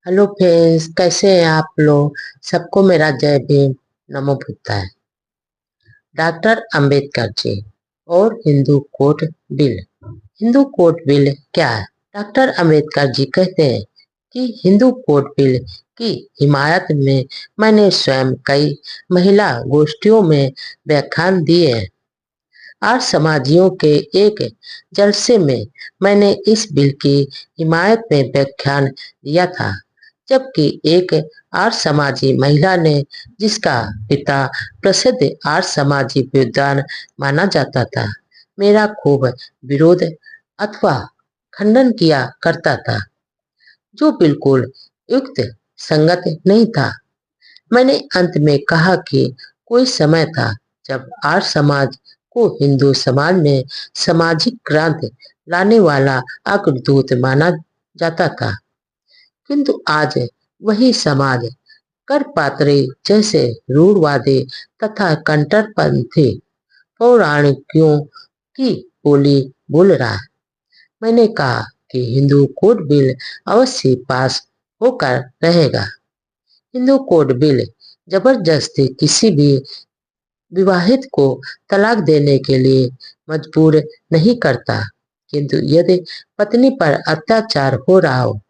Hello friends, कैसे हैं आप लोग। सबको मेरा जय भीम, नमो बुद्धाय। डॉक्टर अंबेडकर जी और Hindu code bill. Hindu code bill क्या है? डॉक्टर अंबेडकर जी कहते हैं कि हिंदू कोड बिल की हिमायत में मैंने स्वयं कई महिला गोष्ठियों में व्याख्यान दिए हैं। आर्य समाजियों के एक जलसे में मैंने इस बिल की हिमायत में व्याख्यान दिया था, जबकि एक आर्य समाजी महिला ने, जिसका पिता प्रसिद्ध आर्य समाजी विद्वान माना जाता था, मेरा खूब विरोध अथवा खंडन किया करता था, जो बिल्कुल युक्त संगत नहीं था। मैंने अंत में कहा कि कोई समय था जब आर्य समाज को हिंदू समाज में सामाजिक क्रांति लाने वाला अग्रदूत माना जाता था, किंतु आज वही समाज करपात्री जैसे रूढ़वादी तथा कट्टरपंथी पौराणिकों की बोली बोल रहा है। मैंने कहा कि हिंदू कोड बिल अवश्य पास होकर रहेगा। हिंदू कोड बिल जबरदस्ती किसी भी विवाहित को तलाक देने के लिए मजबूर नहीं करता, किंतु यदि पत्नी पर अत्याचार हो रहा हो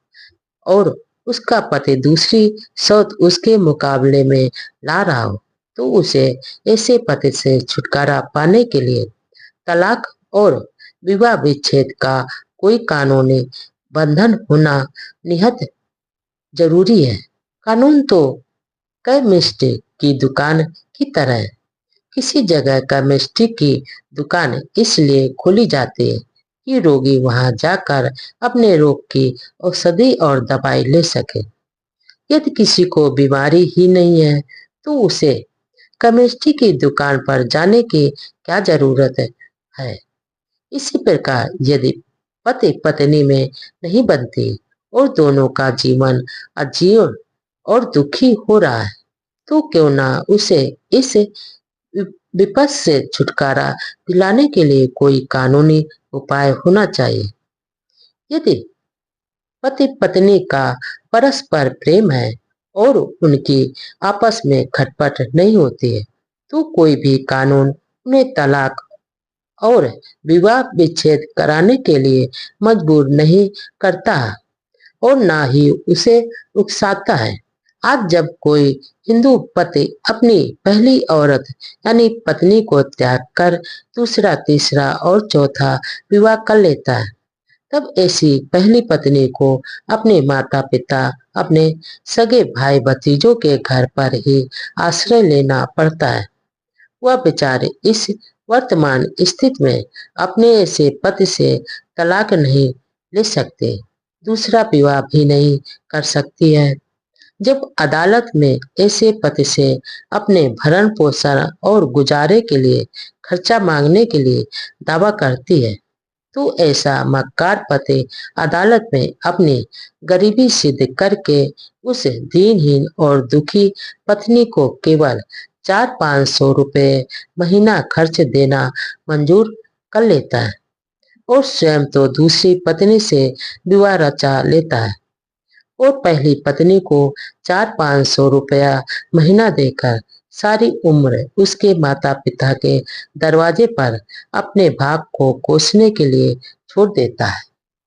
और उसका पति दूसरी शौत उसके मुकाबले में ला रहा हो, तो उसे ऐसे पति से छुटकारा पाने के लिए तलाक और विवाह विच्छेद का कोई कानूनी बंधन होना निहत जरूरी है। कानून तो केमिस्ट की दुकान की तरह है। किसी जगह केमिस्ट्री की दुकान इसलिए खोली जाती है कि रोगी वहां जाकर अपने रोग की औषधि और दवाई ले सके। यदि किसी को बीमारी ही नहीं है, तो उसे केमिस्ट्री की दुकान पर जाने की क्या जरूरत है। इसी प्रकार यदि पति पत्नी में नहीं बनती और दोनों का जीवन अजीर्ण और दुखी हो रहा है, तो क्यों ना उसे इस विपद से छुटकारा दिलाने के लिए कोई कानूनी उपाय होना चाहिए। यदि पति पत्नी का परस्पर प्रेम है और उनकी आपस में खटपट नहीं होती है, तो कोई भी कानून उन्हें तलाक और विवाह विच्छेद कराने के लिए मजबूर नहीं करता और ना ही उसे उकसाता है। आज जब कोई हिंदू पति अपनी पहली औरत यानी पत्नी को त्याग कर दूसरा, तीसरा और चौथा विवाह कर लेता है, तब ऐसी पहली पत्नी को अपने माता पिता, अपने सगे भाई भतीजों के घर पर ही आश्रय लेना पड़ता है। वह बेचारे इस वर्तमान स्थिति में अपने ऐसे पति से तलाक नहीं ले सकते, दूसरा विवाह भी नहीं कर सकती है। जब अदालत में ऐसे पति से अपने भरण पोषण और गुजारे के लिए खर्चा मांगने के लिए दावा करती है, तो ऐसा मक्कार पति अदालत में अपनी गरीबी सिद्ध करके उस दीनहीन और दुखी पत्नी को केवल 400-500 रुपये महीना खर्च देना मंजूर कर लेता है और स्वयं तो दूसरी पत्नी से विवाह रचा लेता है और पहली पत्नी को 400-500 रुपया महीना देकर सारी उम्र उसके माता पिता के दरवाजे पर अपने भाग को कोसने के लिए छोड़ देता है।